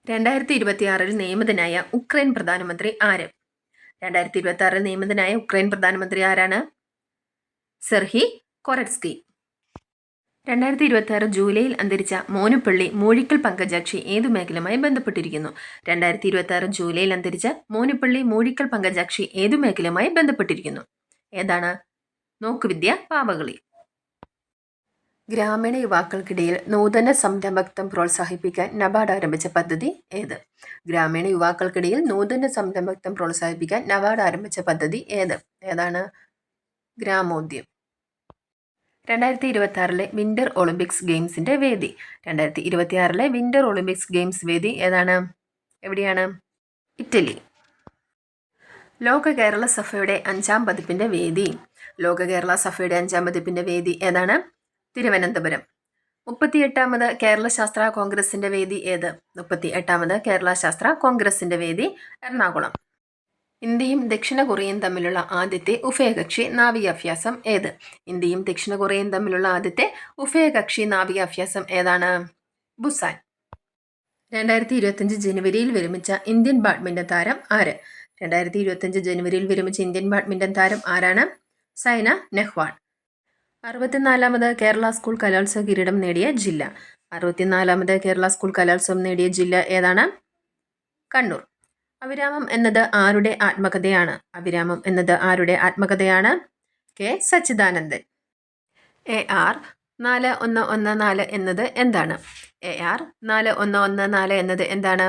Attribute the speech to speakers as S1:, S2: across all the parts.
S1: 2026 നിയമിതനായ Ukraine പ്രധാനമന്ത്രി ആര്? 2026 നിയമിതനായ Ukraine പ്രധാനമന്ത്രി ആരാണ്? സെർഹി കൊററ്റ്സ്കി. 2026 ജൂലൈയിൽ അന്തരിച്ച മോനുപള്ളി മൂഴിക്കൽ പങ്കജാക്ഷി ഏതു മേഖലയുമായി ബന്ധപ്പെട്ടിരിക്കുന്നു? 2026 ജൂലൈയിൽ അന്തരിച്ച മോനുപള്ളി മൂഴിക്കൽ പങ്കജാക്ഷി ഏതു മേഖലയുമായി ബന്ധപ്പെട്ടിരിക്കുന്നു? ഏതാണ്? നോക്കുവിദ്യ, പാവകളി. ഗ്രാമീണ യുവാക്കൾക്കിടയിൽ നൂതന സംരംഭകത്വം പ്രോത്സാഹിപ്പിക്കാൻ നബാർഡ് ആരംഭിച്ച പദ്ധതി ഏത്? ഗ്രാമീണ യുവാക്കൾക്കിടയിൽ നൂതന സംരംഭകത്വം പ്രോത്സാഹിപ്പിക്കാൻ നബാർഡ് ആരംഭിച്ച പദ്ധതി ഏത്? ഏതാണ്? ഗ്രാമോദ്യം. 2026 വിന്റർ ഒളിമ്പിക്സ് ഗെയിംസിന്റെ വേദി. 2026 വിന്റർ ഒളിമ്പിക്സ് ഗെയിംസ് വേദി ഏതാണ്? എവിടെയാണ്? ഇറ്റലി. ലോക കേരള സഭയുടെ 5ാം പതിപ്പിന്റെ വേദി. ലോക കേരള സഭയുടെ 5ാം പതിപ്പിന്റെ വേദി ഏതാണ്? തിരുവനന്തപുരം. 38ാമത് കേരള ശാസ്ത്ര കോൺഗ്രസിന്റെ വേദി ഏത്? 38ാമത് കേരള ശാസ്ത്ര കോൺഗ്രസിന്റെ വേദി എറണാകുളം. ഇന്ത്യയും ദക്ഷിണ കൊറിയയും തമ്മിലുള്ള ആദ്യത്തെ ഉഭയകക്ഷി നാവികാഭ്യാസം ഏത്? ഇന്ത്യയും ദക്ഷിണ കൊറിയയും തമ്മിലുള്ള ആദ്യത്തെ ഉഭയകക്ഷി നാവികാഭ്യാസം ഏതാണ്? ബുസാൻ. 2025 ജനുവരിയിൽ വിരമിച്ച ഇന്ത്യൻ ബാഡ്മിന്റൺ താരം ആര്? 2025 ജനുവരിയിൽ വിരമിച്ച ഇന്ത്യൻ ബാഡ്മിന്റൺ താരം ആരാണ്? സൈന നെഹ്വാൾ. 64ാമത് കേരള സ്കൂൾ കലോത്സവ കിരീടം നേടിയ ജില്ല. 64ാമത് കേരള സ്കൂൾ കലോത്സവം നേടിയ ജില്ല ഏതാണ്? കണ്ണൂർ. അവിരാമം എന്നത് ആരുടെ ആത്മകഥയാണ്? അവിരാമം എന്നത് ആരുടെ ആത്മകഥയാണ്? കെ സച്ചിദാനന്ദൻ. AR 4114 എന്നത് എന്താണ്? AR 4114 എന്നത് എന്താണ്?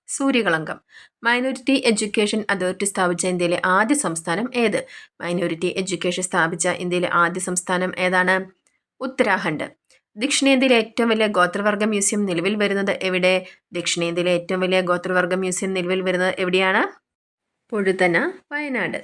S1: സൂര്യകളങ്കം. മൈനോരിറ്റി എഡ്യൂക്കേഷൻ അതോറിറ്റി സ്ഥാപിച്ച ഇന്ത്യയിലെ ആദ്യ സംസ്ഥാനം ഏത്? മൈനോരിറ്റി എഡ്യൂക്കേഷൻ സ്ഥാപിച്ച ഇന്ത്യയിലെ ആദ്യ സംസ്ഥാനം ഏതാണ്? ഉത്തരാഖണ്ഡ്. ദക്ഷിണേന്ത്യയിലെ ഏറ്റവും വലിയ ഗോത്രവർഗ മ്യൂസിയം നിലവിൽ വരുന്നത് എവിടെ? ദക്ഷിണേന്ത്യയിലെ ഏറ്റവും വലിയ ഗോത്രവർഗ മ്യൂസിയം നിലവിൽ വരുന്നത് എവിടെയാണ്? പൊഴുതന, വയനാട്.